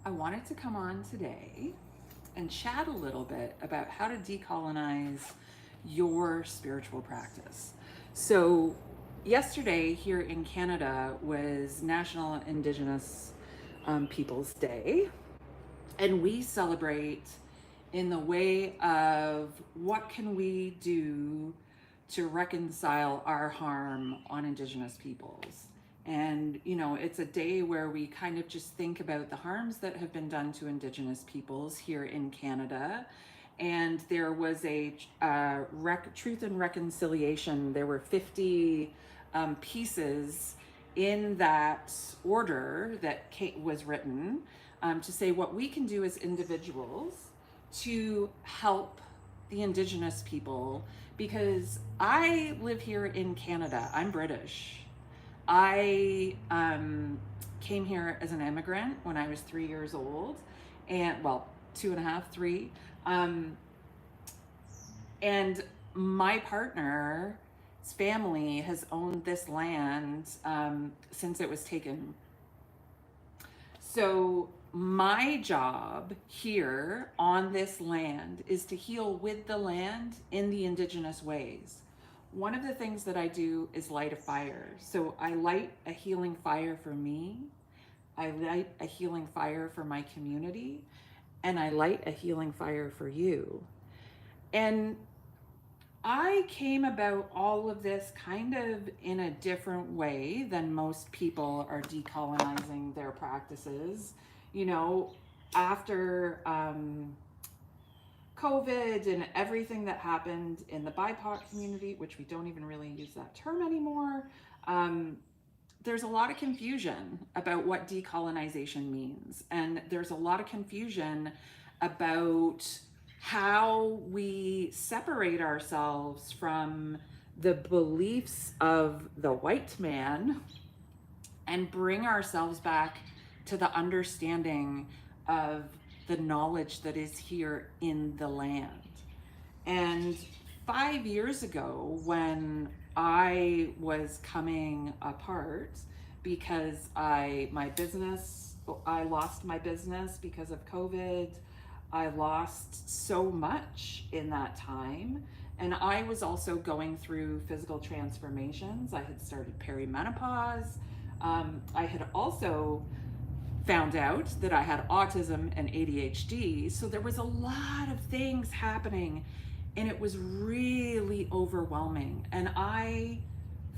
I wanted to come on today and chat a little bit about how to decolonize your spiritual practice. So, yesterday here in Canada was National Indigenous Peoples Day, and we celebrate in the way of what can we do to reconcile our harm on Indigenous peoples. And, you know, it's a day where we kind of just think about the harms that have been done to Indigenous peoples here in Canada. And there was a Truth and Reconciliation. There were 50 pieces in that order that Kate was written to say what we can do as individuals to help the Indigenous people, because I live here in Canada. I'm British. I came here as an immigrant when I was 3 years old, and well, 2.5, 3. And my partner's family has owned this land since it was taken. So my job here on this land is to heal with the land in the Indigenous ways. One of the things that I do is light a fire. So I light a healing fire for me, I light a healing fire for my community, and I light a healing fire for you. And I came about all of this kind of in a different way than most people are decolonizing their practices. You know, after COVID and everything that happened in the BIPOC community, which we don't even really use that term anymore, there's a lot of confusion about what decolonization means. And there's a lot of confusion about how we separate ourselves from the beliefs of the white man and bring ourselves back to the understanding of the knowledge that is here in the land. And 5 years ago, when I was coming apart because I lost my business because of COVID. I lost so much in that time. And I was also going through physical transformations. I had started perimenopause. I had also found out that I had autism and ADHD. So there was a lot of things happening, and it was really overwhelming. And I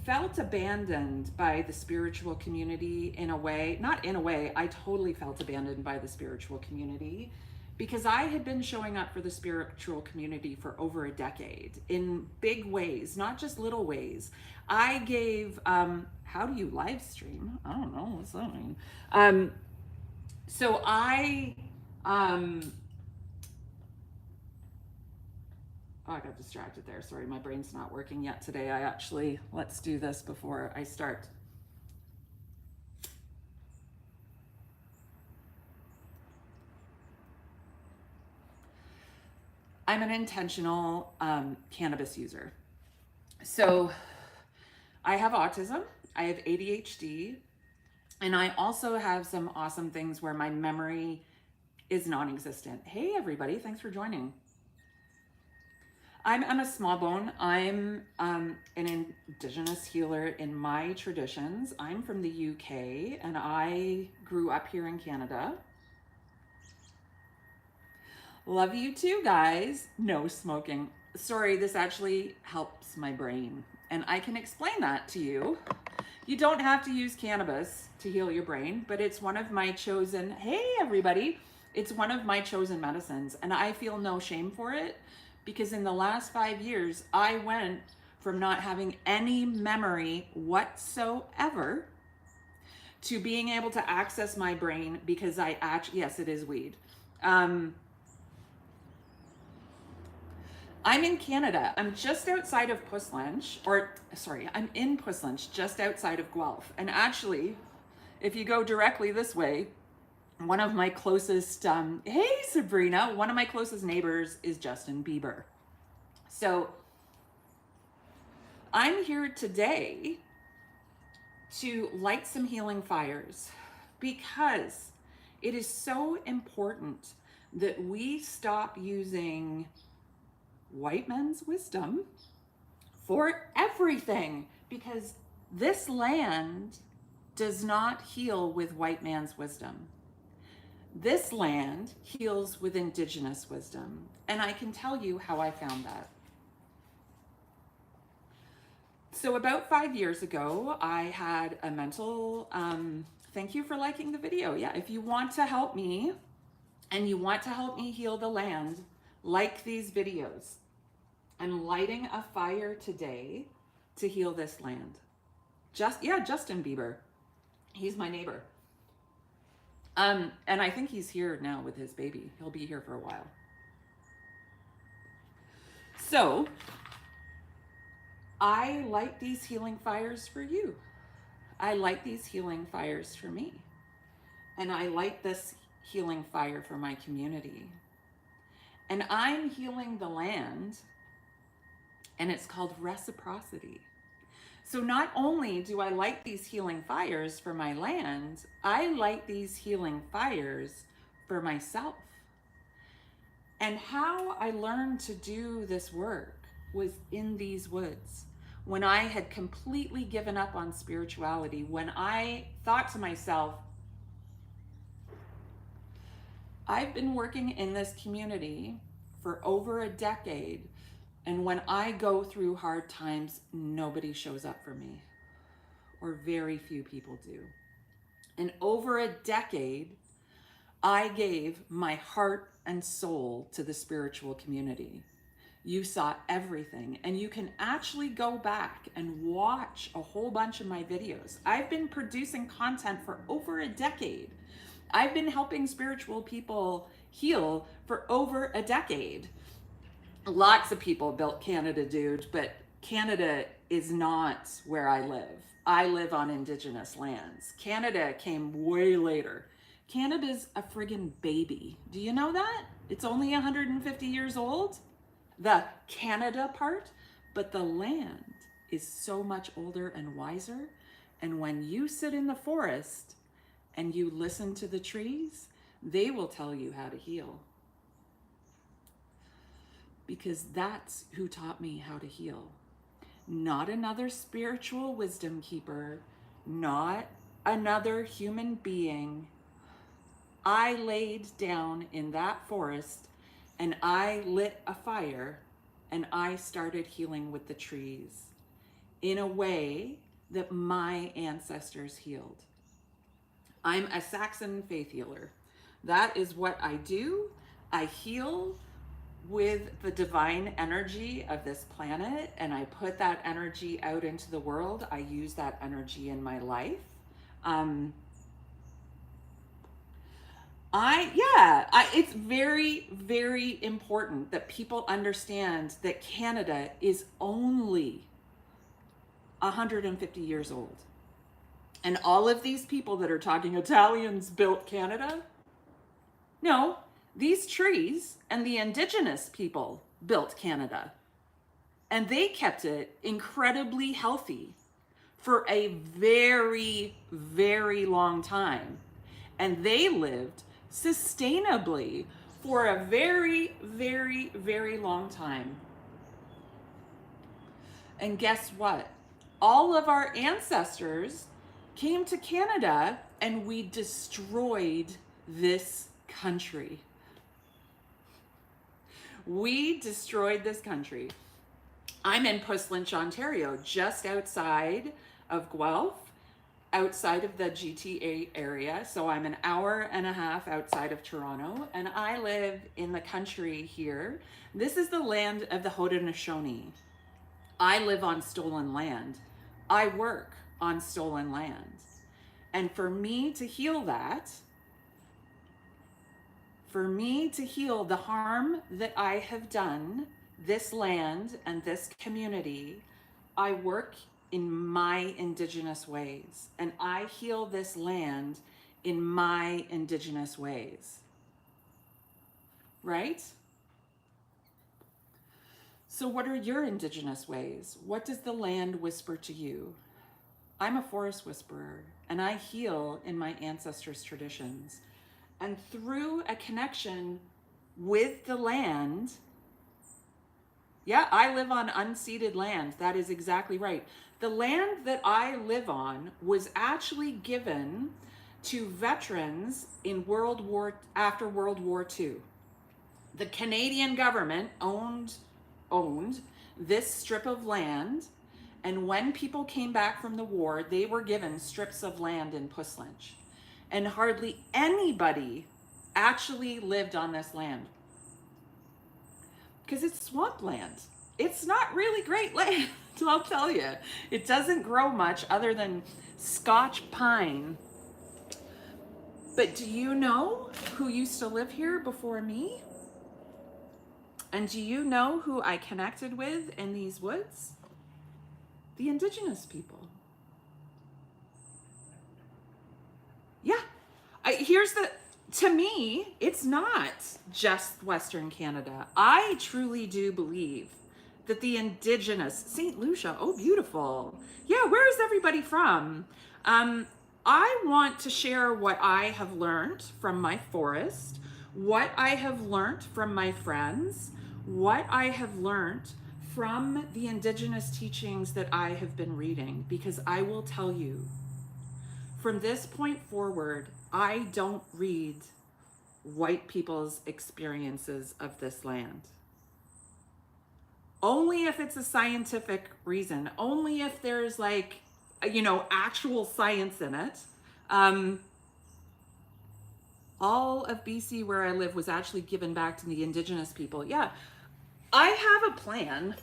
felt abandoned by the spiritual community in a way, not in a way, I totally felt abandoned by the spiritual community, because I had been showing up for the spiritual community for over a decade in big ways, not just little ways. I gave, how do you live stream? I don't know, what's that mean? So I, oh, I got distracted there. Sorry, my brain's not working yet today. Let's do this before I start. I'm an intentional cannabis user. So I have autism, I have ADHD, and I also have some awesome things where my memory is non-existent. Hey everybody, thanks for joining. I'm Emma Smallbone. I'm an Indigenous healer in my traditions. I'm from the UK and I grew up here in Canada. Love you too, guys. No smoking. Sorry, this actually helps my brain, and I can explain that to you. You don't have to use cannabis to heal your brain, but it's one of my chosen, hey everybody, it's one of my chosen medicines, and I feel no shame for it, because in the last 5 years, I went from not having any memory whatsoever to being able to access my brain because yes, it is weed. I'm in Canada. I'm just outside of I'm in Puslinch, just outside of Guelph. And actually, if you go directly this way, one of my closest, hey Sabrina, one of my closest neighbors is Justin Bieber. So I'm here today to light some healing fires, because It is so important that we stop using white men's wisdom for everything, because this land does not heal with white man's wisdom. This land heals with indigenous wisdom. And I can tell you how I found that. So about 5 years ago, I had a mental, thank you for liking the video. Yeah, if you want to help me and you want to help me heal the land, like these videos. I'm lighting a fire today to heal this land. Justin Bieber. He's my neighbor. And I think he's here now with his baby. He'll be here for a while. So, I light these healing fires for you. I light these healing fires for me. And I light this healing fire for my community. And I'm healing the land, and it's called reciprocity. So not only do I light these healing fires for my land, I light these healing fires for myself. And how I learned to do this work was in these woods. When I had completely given up on spirituality, when I thought to myself, I've been working in this community for over a decade, and when I go through hard times, nobody shows up for me, or very few people do. And over a decade, I gave my heart and soul to the spiritual community. You saw everything, and you can actually go back and watch a whole bunch of my videos. I've been producing content for over a decade. I've been helping spiritual people heal for over a decade. Lots of people built Canada, dude, but Canada is not where I live. I live on Indigenous lands. Canada came way later. Canada's a friggin' baby. Do you know that? It's only 150 years old, the Canada part, but the land is so much older and wiser. And when you sit in the forest and you listen to the trees, they will tell you how to heal. Because that's who taught me how to heal. Not another spiritual wisdom keeper, not another human being. I laid down in that forest and I lit a fire and I started healing with the trees in a way that my ancestors healed. I'm a Saxon faith healer. That is what I do. I heal with the divine energy of this planet, and I put that energy out into the world. I use that energy in my life. It's very, very important that people understand that Canada is only 150 years old. And all of these people that are talking Italians built Canada, no, these trees and the Indigenous people built Canada. And they kept it incredibly healthy for a very, very long time. And they lived sustainably for a very, very, very long time. And guess what? All of our ancestors came to Canada and we destroyed this country. We destroyed this country. I'm in Puslinch, Ontario, just outside of Guelph, outside of the GTA area. So I'm an hour and a half outside of Toronto, and I live in the country here. This is the land of the Haudenosaunee. I live on stolen land. I work on stolen land. And for me to heal that, for me to heal the harm that I have done, this land and this community, I work in my Indigenous ways, and I heal this land in my Indigenous ways, right? So what are your Indigenous ways? What does the land whisper to you? I'm a forest whisperer, and I heal in my ancestors' traditions. And through a connection with the land, yeah, I live on unceded land. That is exactly right. The land that I live on was actually given to veterans in after World War II. The Canadian government owned this strip of land, and when people came back from the war, they were given strips of land in Puslinch. And hardly anybody actually lived on this land because it's swampland. It's not really great land, I'll tell you. It doesn't grow much other than Scotch pine. But do you know who used to live here before me? And do you know who I connected with in these woods? The Indigenous people. Yeah. To me, it's not just Western Canada. I truly do believe that the Indigenous, St. Lucia, oh, beautiful. Yeah, where is everybody from? I want to share what I have learned from my forest, what I have learned from my friends, what I have learned from the Indigenous teachings that I have been reading, because I will tell you, from this point forward, I don't read white people's experiences of this land. Only if it's a scientific reason, only if there's actual science in it. All of BC where I live was actually given back to the Indigenous people. Yeah, I have a plan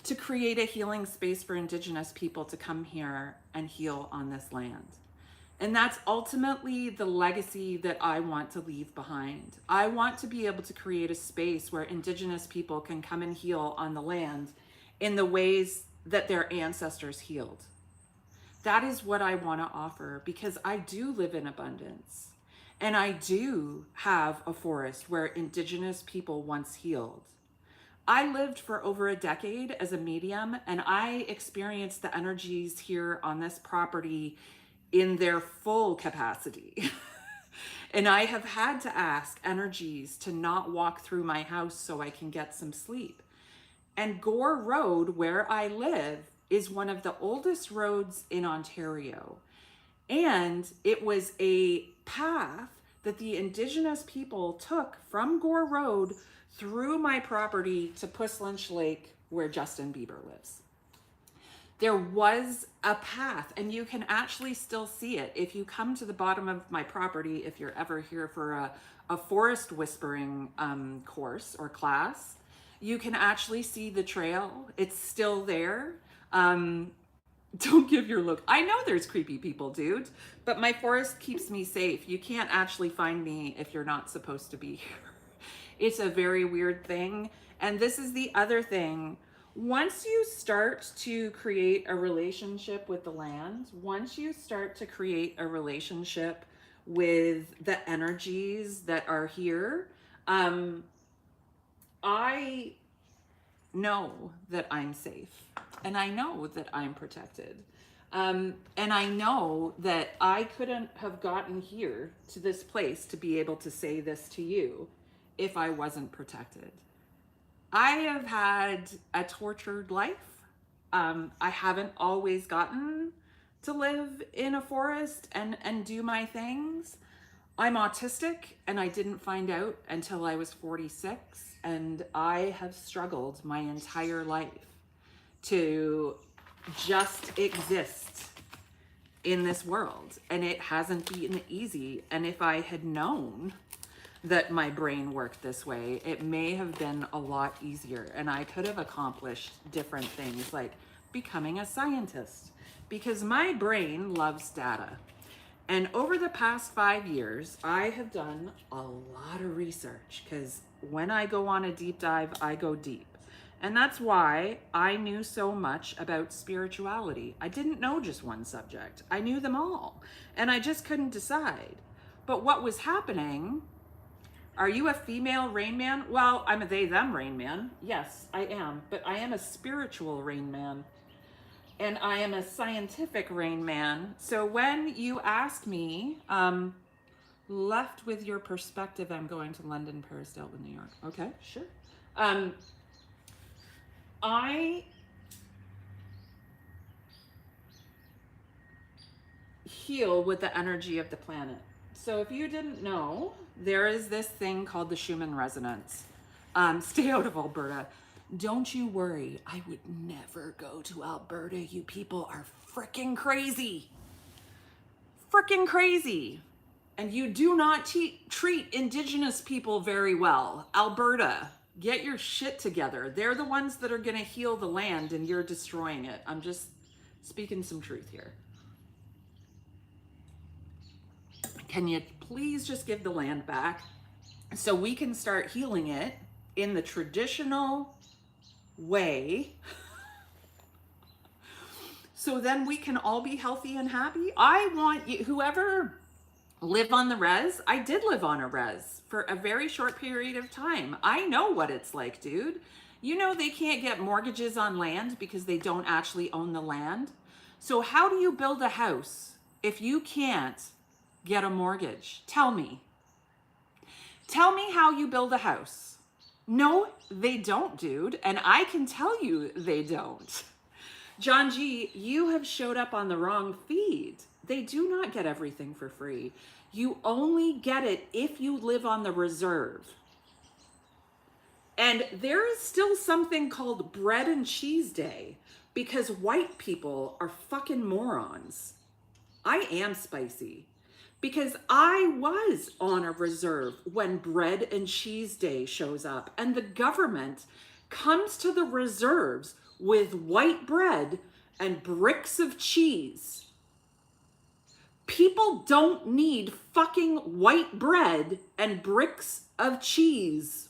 to create a healing space for Indigenous people to come here and heal on this land. And that's ultimately the legacy that I want to leave behind. I want to be able to create a space where Indigenous people can come and heal on the land in the ways that their ancestors healed. That is what I want to offer, because I do live in abundance. And I do have a forest where Indigenous people once healed. I lived for over a decade as a medium, and I experienced the energies here on this property in their full capacity. And I have had to ask energies to not walk through my house so I can get some sleep. And Gore Road, where I live, is one of the oldest roads in Ontario. And it was a path that the Indigenous people took from Gore Road through my property to Puslinch Lake, where Justin Bieber lives. There was a path, and you can actually still see it. If you come to the bottom of my property, if you're ever here for a forest whispering course or class, you can actually see the trail. It's still there. Don't give your look. I know there's creepy people, dude, but my forest keeps me safe. You can't actually find me if you're not supposed to be here. It's a very weird thing. And this is the other thing. Once you start to create a relationship with the land, once you start to create a relationship with the energies that are here, I know that I'm safe, and I know that I'm protected. And I know that I couldn't have gotten here to this place to be able to say this to you if I wasn't protected. I have had a tortured life. I haven't always gotten to live in a forest and do my things. I'm autistic, and I didn't find out until I was 46, and I have struggled my entire life to just exist in this world, and it hasn't been easy. And if I had known that my brain worked this way, it may have been a lot easier, and I could have accomplished different things like becoming a scientist, because my brain loves data. And over the past 5 years, I have done a lot of research, because when I go on a deep dive, I go deep. And that's why I knew so much about spirituality. I didn't know just one subject. I knew them all, and I just couldn't decide. But what was happening, are you a female Rain Man? Well, I'm a they, them Rain Man. Yes, I am. But I am a spiritual Rain Man. And I am a scientific Rain Man. So when you ask me, left with your perspective. I'm going to London, Paris, Dublin, New York. Okay, sure. I heal with the energy of the planet. So if you didn't know, there is this thing called the Schumann resonance. Stay out of Alberta. Don't you worry. I would never go to Alberta. You people are freaking crazy. Freaking crazy. And you do not treat Indigenous people very well. Alberta, get your shit together. They're the ones that are going to heal the land and you're destroying it. I'm just speaking some truth here. Can you please just give the land back so we can start healing it in the traditional way? So then we can all be healthy and happy. I want you, whoever live on the res, I did live on a res for a very short period of time. I know what it's like, dude. You know they can't get mortgages on land because they don't actually own the land. So how do you build a house if you can't get a mortgage? Tell me. Tell me how you build a house. No, they don't, dude. And I can tell you they don't. John G, you have showed up on the wrong feed. They do not get everything for free. You only get it if you live on the reserve. And there is still something called bread and cheese day because white people are fucking morons. I am spicy because I was on a reserve when bread and cheese day shows up and the government comes to the reserves with white bread and bricks of cheese. People don't need fucking white bread and bricks of cheese.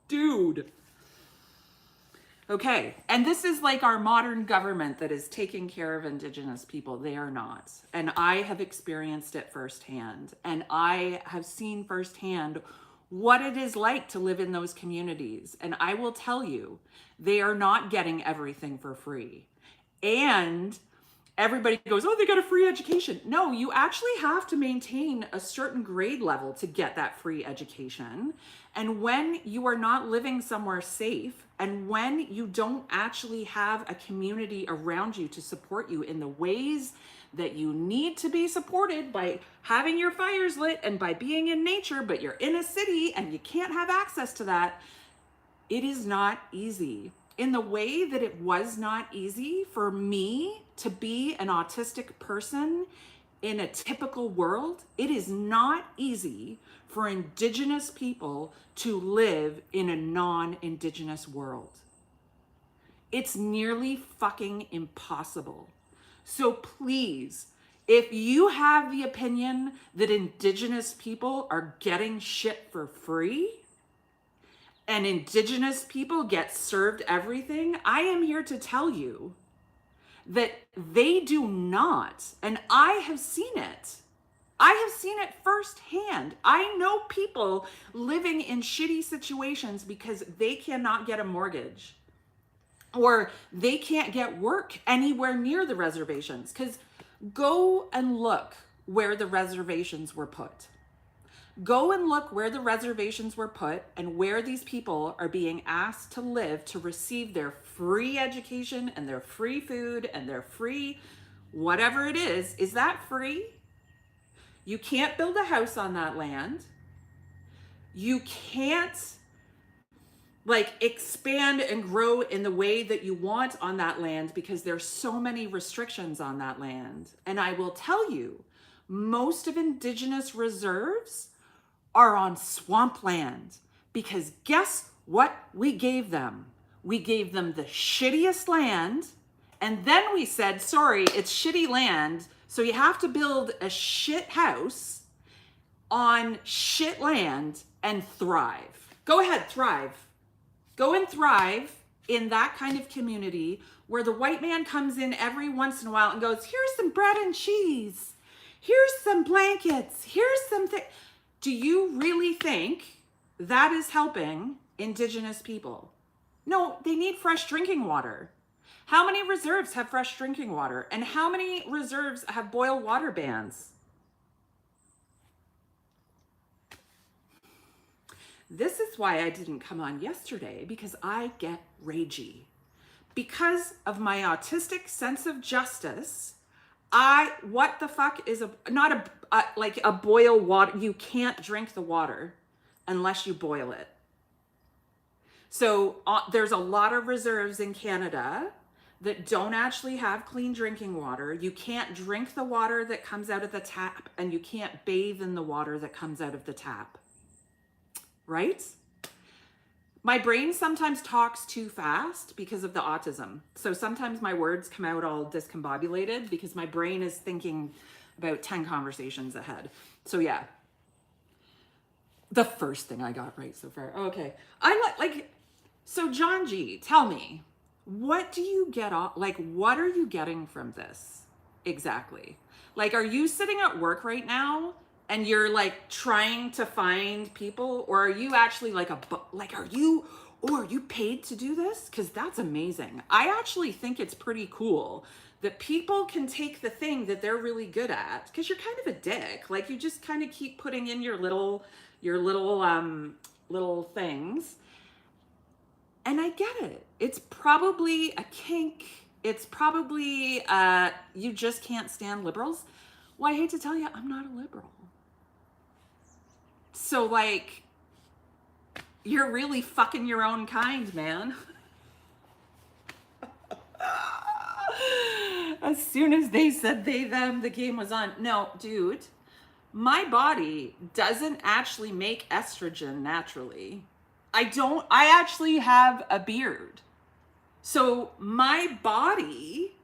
Dude. Okay, and this is like our modern government that is taking care of Indigenous people. They are not. And I have experienced it firsthand. And I have seen firsthand what it is like to live in those communities. And I will tell you, they are not getting everything for free. And everybody goes, oh, they got a free education. No, you actually have to maintain a certain grade level to get that free education. And when you are not living somewhere safe, and when you don't actually have a community around you to support you in the ways that you need to be supported by having your fires lit and by being in nature, but you're in a city and you can't have access to that, it is not easy. In the way that it was not easy for me to be an autistic person in a typical world, it is not easy for Indigenous people to live in a non-Indigenous world. It's nearly fucking impossible. So please, if you have the opinion that Indigenous people are getting shit for free, and Indigenous people get served everything, I am here to tell you that they do not. And I have seen it. I have seen it firsthand. I know people living in shitty situations because they cannot get a mortgage or they can't get work anywhere near the reservations. Because go and look where the reservations were put. Go and look where the reservations were put and where these people are being asked to live to receive their free education and their free food and their free whatever it is. Is that free? You can't build a house on that land. You can't expand and grow in the way that you want on that land because there's so many restrictions on that land. And I will tell you, most of Indigenous reserves are on swampland because guess what we gave them? We gave them the shittiest land and then we said, sorry, it's shitty land, so you have to build a shit house on shit land and thrive. Go ahead, thrive. Go and thrive in that kind of community where the white man comes in every once in a while and goes, here's some bread and cheese. Here's some blankets. Here's something. Do you really think that is helping Indigenous people? No, they need fresh drinking water. How many reserves have fresh drinking water? And how many reserves have boil water bans? This is why I didn't come on yesterday, because I get ragey. Because of my autistic sense of justice, what the fuck is like a boil water? You can't drink the water unless you boil it. So there's a lot of reserves in Canada that don't actually have clean drinking water. You can't drink the water that comes out of the tap, and you can't bathe in the water that comes out of the tap. Right? My brain sometimes talks too fast because of the autism. So sometimes my words come out all discombobulated because my brain is thinking about 10 conversations ahead. So yeah, the first thing I got right so far. Okay. So John G, tell me, what do you get off? Like, what are you getting from this exactly? Like, are you sitting at work right now and you're like trying to find people, or are you actually like are you paid to do this? Because that's amazing. I actually think it's pretty cool that people can take the thing that they're really good at, because you're kind of a dick. Like, you just kind of keep putting in your little things. And I get it. It's probably a kink. It's probably you just can't stand liberals. Well, I hate to tell you, I'm not a liberal. So like, you're really fucking your own kind, man. As soon as they said they, them, the game was on. No, dude, my body doesn't actually make estrogen naturally. I actually have a beard. So my body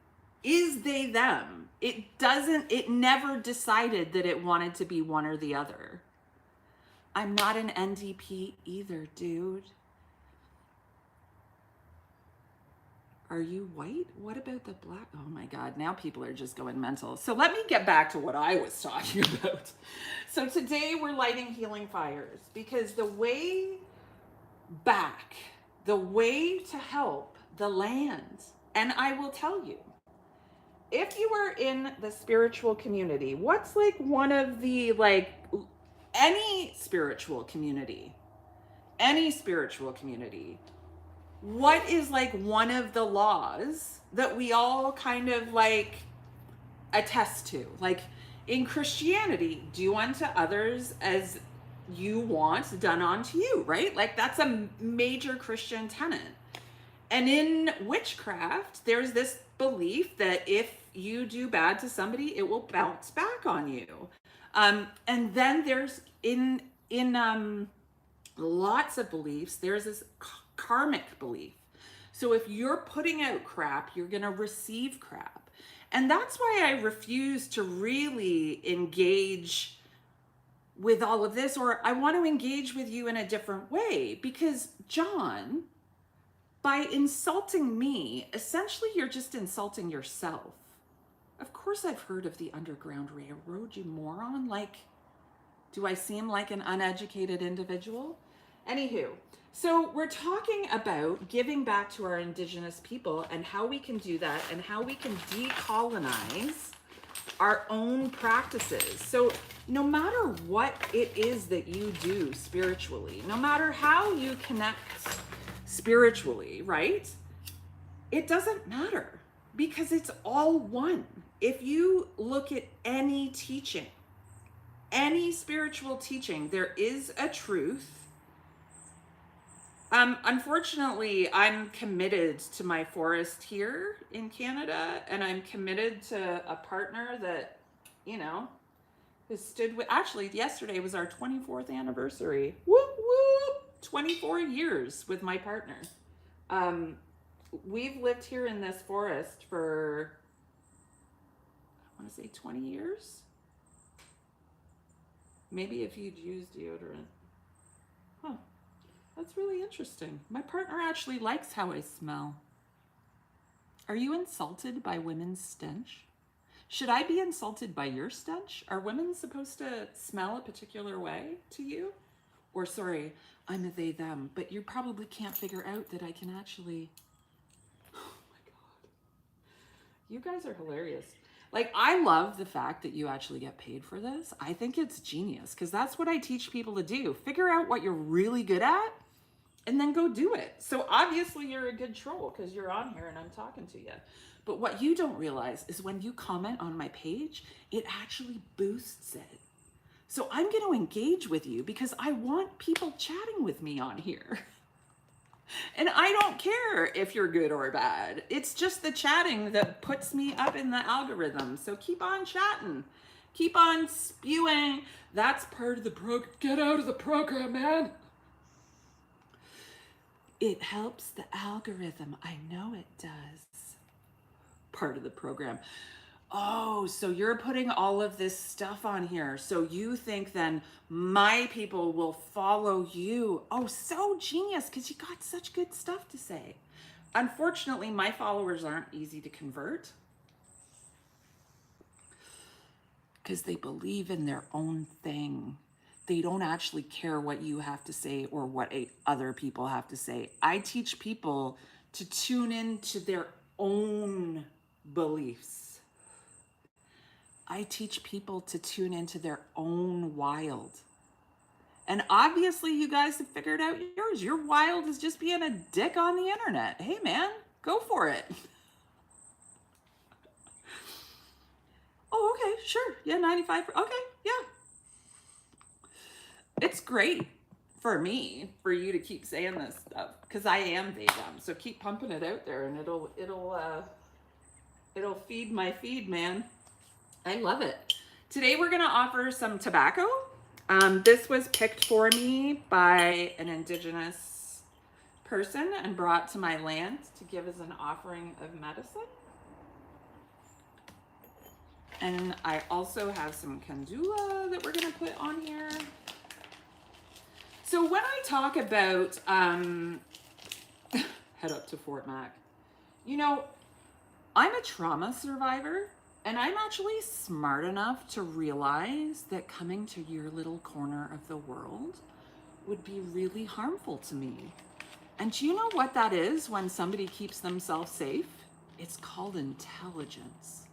is they, them. It never decided that it wanted to be one or the other. I'm not an NDP either, dude. Are you white? What about the black? Oh my God, now people are just going mental. So let me get back to what I was talking about. So today we're lighting healing fires, because the way back, the way to help the land, and I will tell you, if you are in the spiritual community, what's like one of the, like, any spiritual community, what is like one of the laws that we all kind of like attest to? Like in Christianity, do unto others as you want done unto you, right? Like that's a major Christian tenet. And in witchcraft, there's this belief that if you do bad to somebody, it will bounce back on you. And then there's in lots of beliefs, there's this karmic belief. So if you're putting out crap, you're going to receive crap. And that's why I refuse to really engage with all of this, or I want to engage with you in a different way, because John, by insulting me, essentially you're just insulting yourself. Of course I've heard of the Underground Railroad, you moron. Like, do I seem like an uneducated individual? Anywho, so we're talking about giving back to our Indigenous people and how we can do that and how we can decolonize our own practices. So no matter what it is that you do spiritually, no matter how you connect spiritually, right? It doesn't matter, because it's all one. If you look at any teaching, any spiritual teaching, there is a truth. Unfortunately, I'm committed to my forest here in Canada, and I'm committed to a partner that, you know, has stood with, actually yesterday was our 24th anniversary. Whoop, whoop, 24 years with my partner. We've lived here in this forest for, I want to say 20 years. Maybe if you'd used deodorant. Huh. That's really interesting. My partner actually likes how I smell. Are you insulted by women's stench? Should I be insulted by your stench? Are women supposed to smell a particular way to you? Or sorry, I'm a they, them, but you probably can't figure out that I can actually, oh my God. You guys are hilarious. Like, I love the fact that you actually get paid for this. I think it's genius because that's what I teach people to do. Figure out what you're really good at and then go do it. So obviously you're a good troll because you're on here and I'm talking to you. But what you don't realize is when you comment on my page, it actually boosts it. So I'm going to engage with you because I want people chatting with me on here. And I don't care if you're good or bad. It's just the chatting that puts me up in the algorithm. So keep on chatting. Keep on spewing. That's part of the program. Get out of the program, man. It helps the algorithm. I know it does. Part of the program. Oh, so you're putting all of this stuff on here. So you think then my people will follow you. Oh, so genius, because you got such good stuff to say. Unfortunately, my followers aren't easy to convert because they believe in their own thing. They don't actually care what you have to say or what other people have to say. I teach people to tune into their own beliefs. I teach people to tune into their own wild. And obviously you guys have figured out yours. Your wild is just being a dick on the internet. Hey man, go for it. Oh, okay, sure. Yeah, 95. Okay, yeah. It's great for me, for you to keep saying this stuff, because I am they them. So keep pumping it out there and it'll feed my feed, man. I love it. Today we're gonna offer some tobacco. This was picked for me by an Indigenous person and brought to my land to give as an offering of medicine. And I also have some kandula that we're gonna put on here. So when I talk about head up to Fort Mac, you know, I'm a trauma survivor. And I'm actually smart enough to realize that coming to your little corner of the world would be really harmful to me. And do you know what that is when somebody keeps themselves safe? It's called intelligence.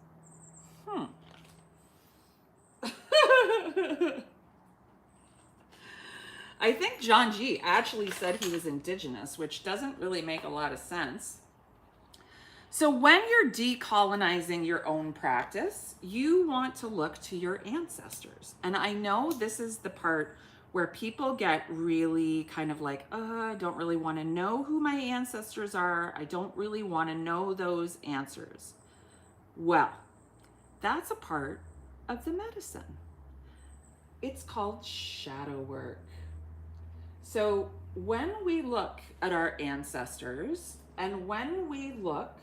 I think John G actually said he was Indigenous, which doesn't really make a lot of sense. So when you're decolonizing your own practice, you want to look to your ancestors. And I know this is the part where people get really kind of like, I don't really want to know who my ancestors are. I don't really want to know those answers. Well, that's a part of the medicine. It's called shadow work. So when we look at our ancestors and when we look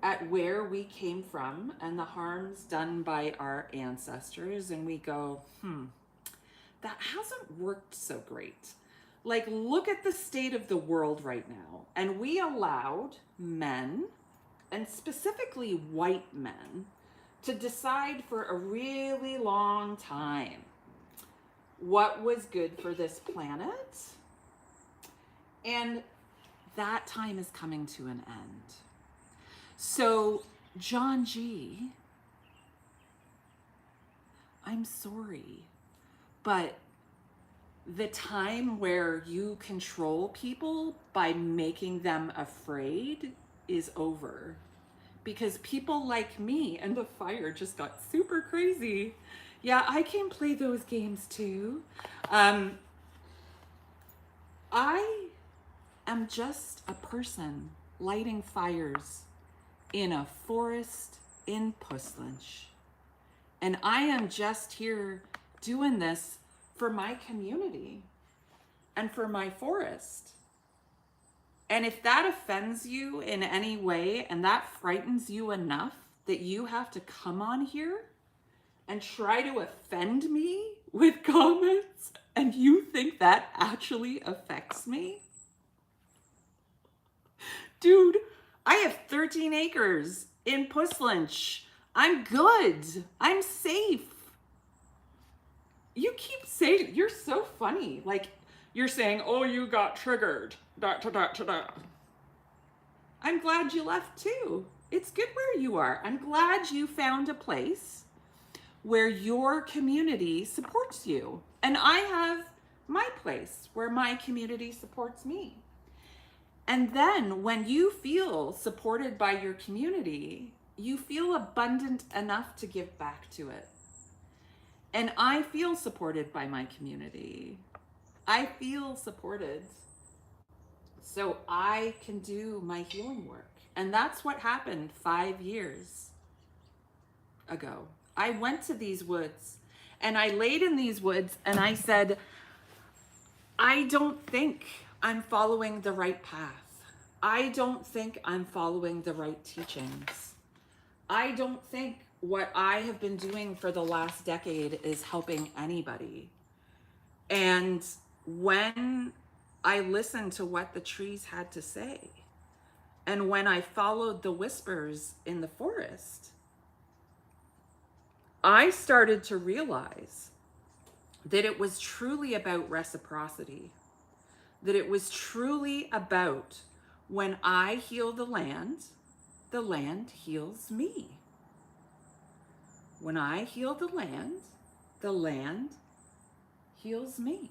at where we came from and the harms done by our ancestors, and we go, that hasn't worked so great. Like, look at the state of the world right now. And we allowed men, and specifically white men, to decide for a really long time what was good for this planet. And that time is coming to an end. So, John G, I'm sorry, but the time where you control people by making them afraid is over. Because people like me and the fire just got super crazy. Yeah, I can play those games too. I am just a person lighting fires in a forest in Puslinch. And I am just here doing this for my community and for my forest. And if that offends you in any way and that frightens you enough that you have to come on here and try to offend me with comments and you think that actually affects me, dude, I have 13 acres in Puslinch. I'm good. I'm safe. You keep saying, you're so funny. Like, you're saying, oh, you got triggered. I'm glad you left too. It's good where you are. I'm glad you found a place where your community supports you. And I have my place where my community supports me. And then when you feel supported by your community, you feel abundant enough to give back to it. And I feel supported by my community. I feel supported so I can do my healing work. And that's what happened 5 years ago. I went to these woods and I laid in these woods and I said, I don't think I'm following the right path. I don't think I'm following the right teachings. I don't think what I have been doing for the last decade is helping anybody. And when I listened to what the trees had to say, and when I followed the whispers in the forest, I started to realize that it was truly about reciprocity, that it was truly about when I heal the land heals me. When I heal the land heals me.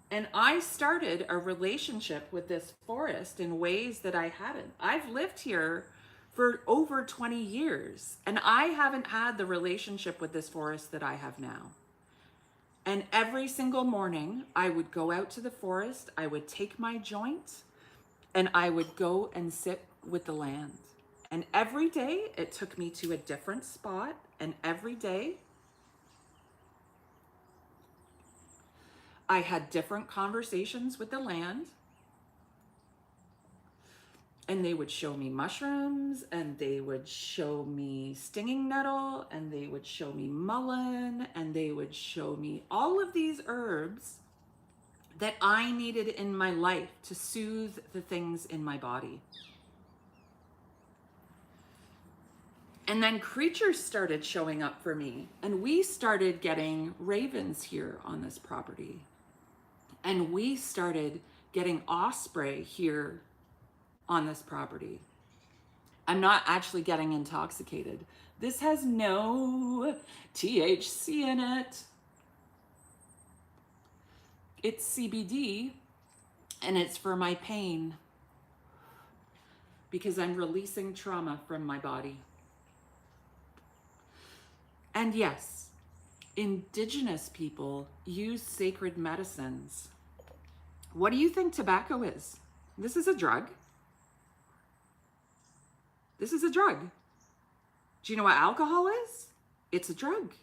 And I started a relationship with this forest in ways that I hadn't. I've lived here for over 20 years, and I haven't had the relationship with this forest that I have now. And every single morning, I would go out to the forest, I would take my joint, and I would go and sit with the land. And every day, it took me to a different spot, and every day, I had different conversations with the land, and they would show me mushrooms, and they would show me stinging nettle, and they would show me mullein, and they would show me all of these herbs that I needed in my life to soothe the things in my body. And then creatures started showing up for me, and we started getting ravens here on this property. And we started getting osprey here on this property. I'm not actually getting intoxicated. This has no THC in it. It's CBD, and it's for my pain because I'm releasing trauma from my body. And yes, Indigenous people use sacred medicines. What do you think tobacco is? This is a drug. This is a drug. Do you know what alcohol is? It's a drug.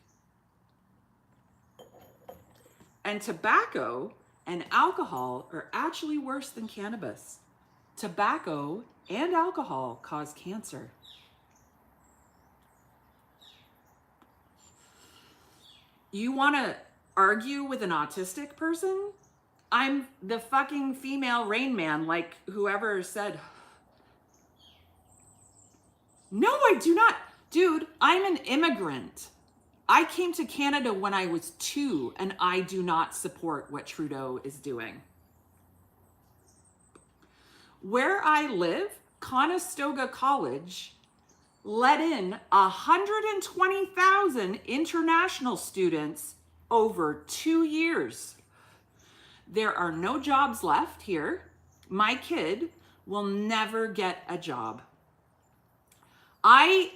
And tobacco and alcohol are actually worse than cannabis. Tobacco and alcohol cause cancer. You want to argue with an autistic person? I'm the fucking female Rain Man, like whoever said. No, I do not. Dude, I'm an immigrant. I came to Canada when I was 2, and I do not support what Trudeau is doing. Where I live, Conestoga College let in 120,000 international students over 2 years. There are no jobs left here. My kid will never get a job. I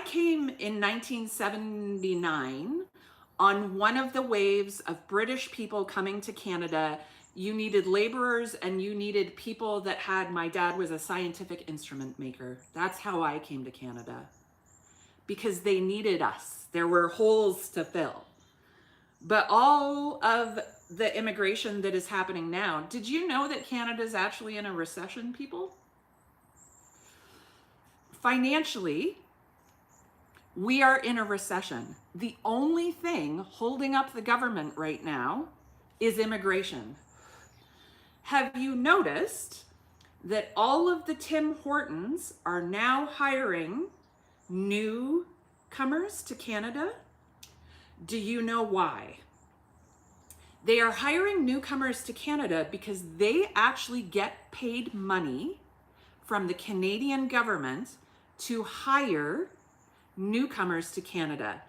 came in 1979 on one of the waves of British people coming to Canada. You needed laborers and you needed people that my dad was a scientific instrument maker. That's how I came to Canada, because they needed us. There were holes to fill. But all of the immigration that is happening now, did you know that Canada is actually in a recession, people? Financially, we are in a recession. The only thing holding up the government right now is immigration. Have you noticed that all of the Tim Hortons are now hiring newcomers to Canada? Do you know why? They are hiring newcomers to Canada because they actually get paid money from the Canadian government to hire newcomers to Canada.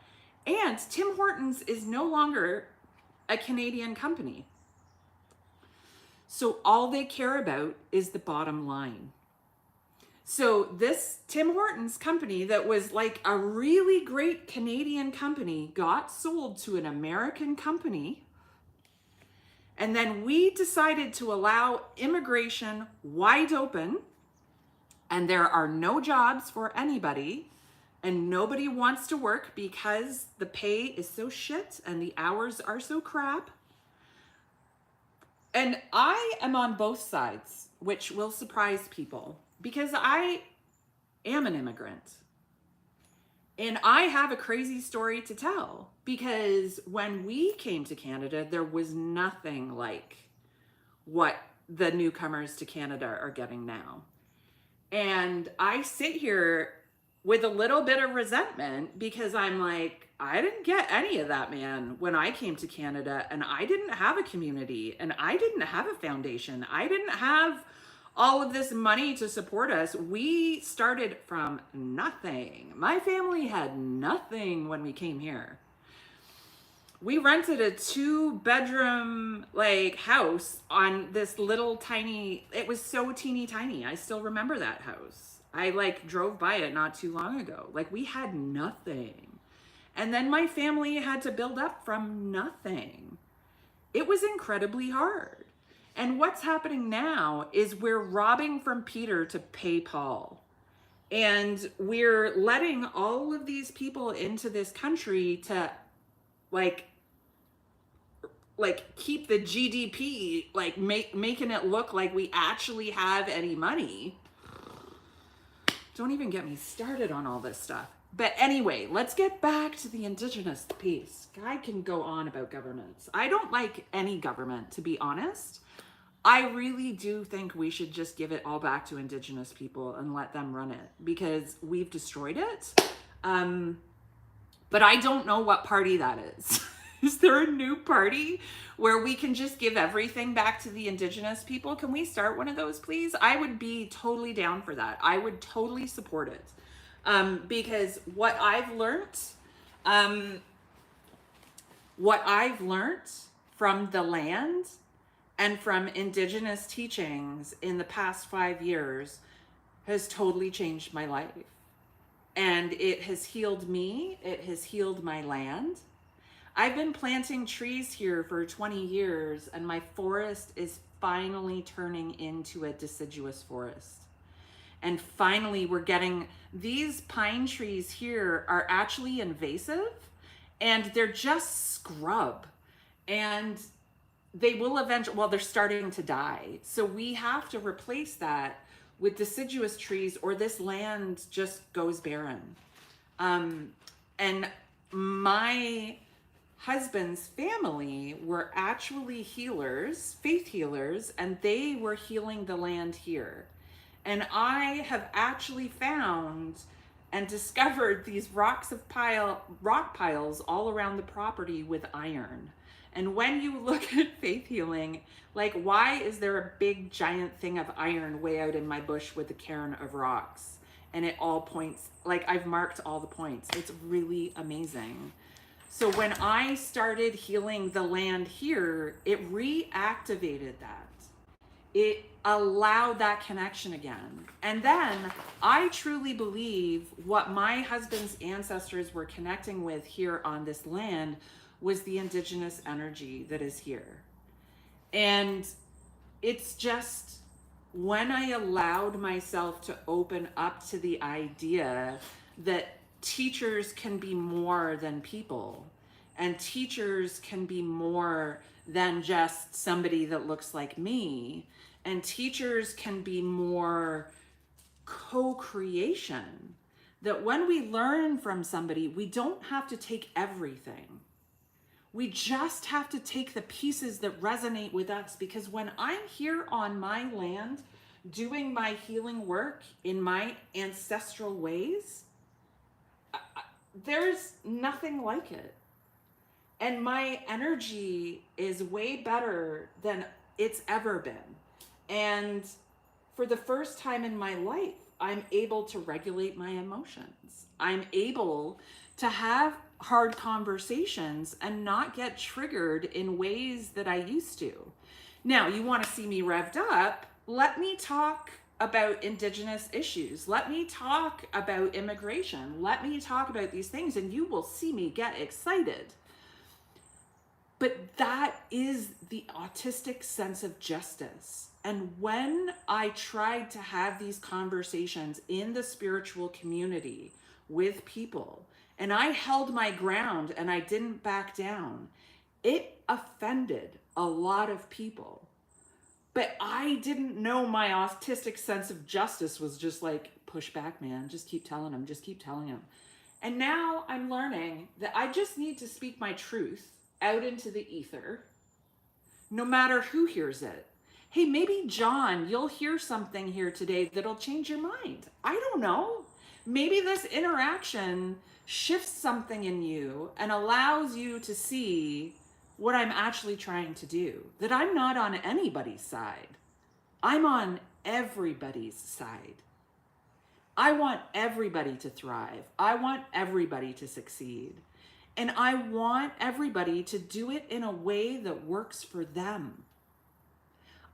And Tim Hortons is no longer a Canadian company. So all they care about is the bottom line. So this Tim Hortons company that was like a really great Canadian company got sold to an American company. And then we decided to allow immigration wide open, and there are no jobs for anybody, and nobody wants to work because the pay is so shit and the hours are so crap. And I am on both sides, which will surprise people, because I am an immigrant. And I have a crazy story to tell, because when we came to Canada, there was nothing like what the newcomers to Canada are getting now. And I sit here with a little bit of resentment, because I'm like, I didn't get any of that, man, when I came to Canada, and I didn't have a community, and I didn't have a foundation. I didn't have all of this money to support us. We started from nothing. My family had nothing when we came here. We rented a 2-bedroom like house on this little tiny, it was so teeny tiny. I still remember that house. I like drove by it not too long ago. Like, we had nothing. And then my family had to build up from nothing. It was incredibly hard. And what's happening now is we're robbing from Peter to pay Paul. And we're letting all of these people into this country to like keep the GDP, like making it look like we actually have any money. Don't even get me started on all this stuff. But anyway, let's get back to the Indigenous piece. I can go on about governments. I don't like any government, to be honest. I really do think we should just give it all back to Indigenous people and let them run it, because we've destroyed it. But I don't know what party that is. Is there a new party where we can just give everything back to the Indigenous people? Can we start one of those, please? I would be totally down for that. I would totally support it. Because what I've learned from the land and from Indigenous teachings in the past 5 years has totally changed my life. And it has healed me. It has healed my land. I've been planting trees here for 20 years, and my forest is finally turning into a deciduous forest. And finally, we're getting, these pine trees here are actually invasive, and they're just scrub. And they will eventually, well, they're starting to die. So we have to replace that with deciduous trees, or this land just goes barren. And my husband's family were actually healers, faith healers, and they were healing the land here. And I have actually found and discovered these rock piles all around the property with iron. And when you look at faith healing, like, why is there a big giant thing of iron way out in my bush with a cairn of rocks? And it all points, like, I've marked all the points. It's really amazing. So when I started healing the land here, it reactivated that. It allowed that connection again. And then I truly believe what my husband's ancestors were connecting with here on this land was the Indigenous energy that is here. And it's just, when I allowed myself to open up to the idea that teachers can be more than people, and teachers can be more than just somebody that looks like me, and teachers can be more co-creation, that when we learn from somebody, we don't have to take everything. We just have to take the pieces that resonate with us, because when I'm here on my land doing my healing work in my ancestral ways, there's nothing like it. And my energy is way better than it's ever been. And for the first time in my life, I'm able to regulate my emotions. I'm able to have hard conversations and not get triggered in ways that I used to. Now, you want to see me revved up? Let me talk about Indigenous issues. Let me talk about immigration. Let me talk about these things, and you will see me get excited. But that is the autistic sense of justice. And when I tried to have these conversations in the spiritual community with people, and I held my ground and I didn't back down, it offended a lot of people. But I didn't know my autistic sense of justice was just like, push back, man. Just keep telling them, just keep telling them. And now I'm learning that I just need to speak my truth out into the ether, no matter who hears it. Hey, maybe John, you'll hear something here today that'll change your mind. I don't know. Maybe this interaction shifts something in you and allows you to see what I'm actually trying to do, that I'm not on anybody's side. I'm on everybody's side. I want everybody to thrive. I want everybody to succeed. And I want everybody to do it in a way that works for them.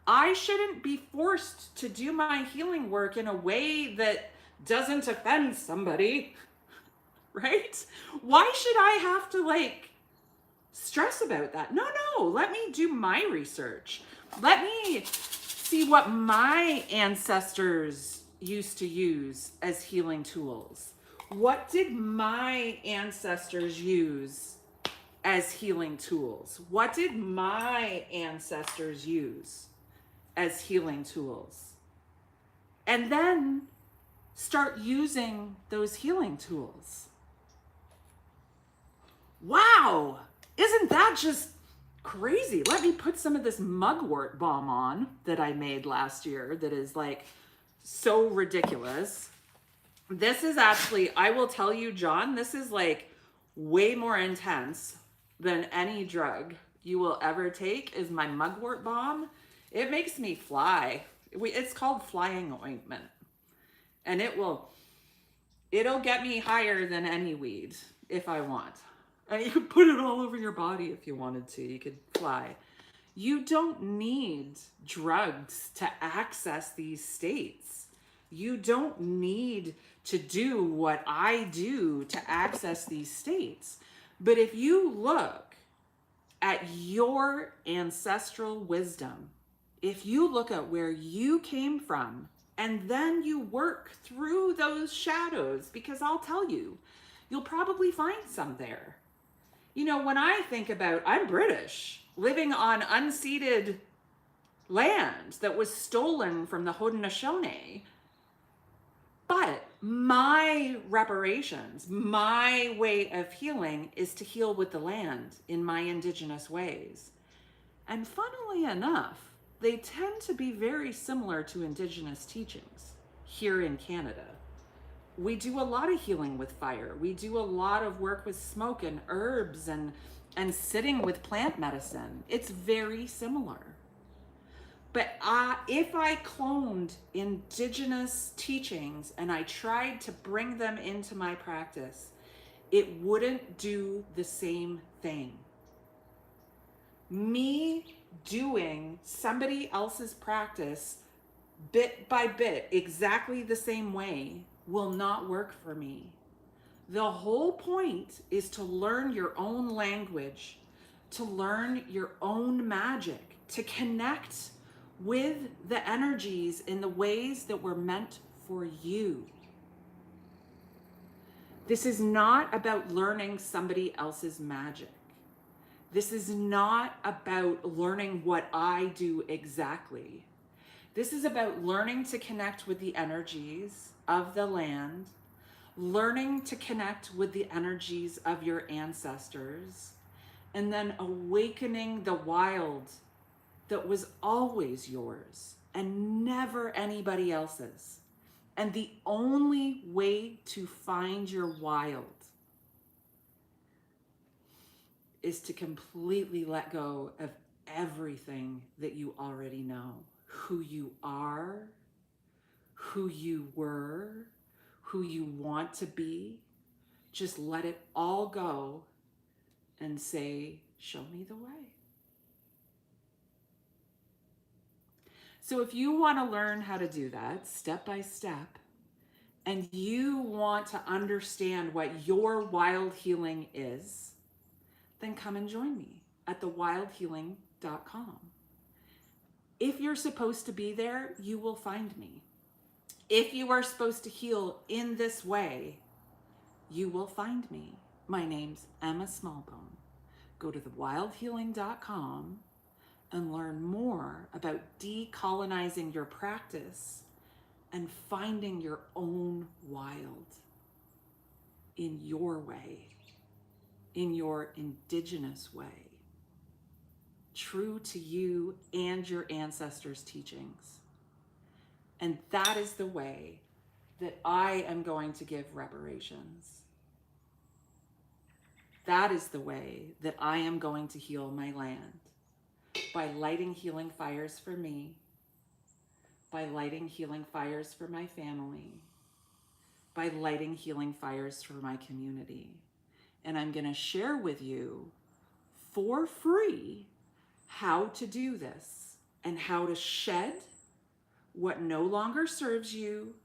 I shouldn't be forced to do my healing work in a way that doesn't offend somebody, right? Why should I have to stress about that? No, let me do my research. Let me see what my ancestors used to use as healing tools. What did my ancestors use as healing tools? What did my ancestors use as healing tools? And then start using those healing tools. Wow, isn't that just crazy? Let me put some of this mugwort balm on that I made last year that is so ridiculous. This is actually, I will tell you, John, this is way more intense than any drug you will ever take is my mugwort balm. It makes me fly. It's called flying ointment. And it'll get me higher than any weed if I want. And you could put it all over your body if you wanted to. You could fly. You don't need drugs to access these states. You don't need to do what I do to access these states. But if you look at your ancestral wisdom, if you look at where you came from, and then you work through those shadows, because I'll tell you, you'll probably find some there. You know, when I think about, I'm British, living on unceded land that was stolen from the Haudenosaunee, but my reparations, my way of healing is to heal with the land in my Indigenous ways. And funnily enough, they tend to be very similar to Indigenous teachings here in Canada. We do a lot of healing with fire. We do a lot of work with smoke and herbs and sitting with plant medicine. It's very similar. But if I cloned Indigenous teachings and I tried to bring them into my practice, it wouldn't do the same thing. Me doing somebody else's practice bit by bit, exactly the same way, will not work for me. The whole point is to learn your own language, to learn your own magic, to connect with the energies in the ways that were meant for you. This is not about learning somebody else's magic. This is not about learning what I do exactly. This is about learning to connect with the energies of the land, learning to connect with the energies of your ancestors, and then awakening the wild that was always yours and never anybody else's. And the only way to find your wild is to completely let go of everything that you already know. Who you are, who you were, who you want to be. Just let it all go and say, show me the way. So if you want to learn how to do that step by step, and you want to understand what your wild healing is, then come and join me at thewildhealing.com. If you're supposed to be there, you will find me. If you are supposed to heal in this way, you will find me. My name's Emma Smallbone. Go to thewildhealing.com and learn more about decolonizing your practice and finding your own wild in your way, in your indigenous way, true to you and your ancestors' teachings. And that is the way that I am going to give reparations. That is the way that I am going to heal my land, by lighting healing fires for me, by lighting healing fires for my family, by lighting healing fires for my community. And I'm going to share with you for free how to do this and how to shed what no longer serves you,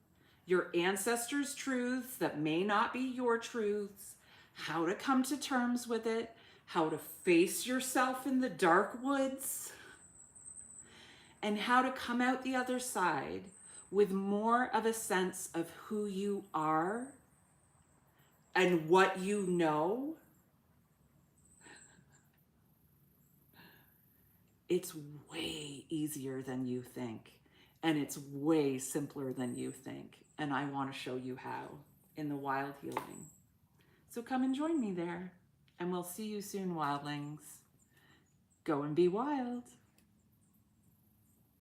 your ancestors' truths that may not be your truths, how to come to terms with it, how to face yourself in the dark woods, and how to come out the other side with more of a sense of who you are and what you know. It's way easier than you think, and it's way simpler than you think. And I want to show you how in the Wild Healing. So come and join me there, and we'll see you soon, wildlings. Go and be wild.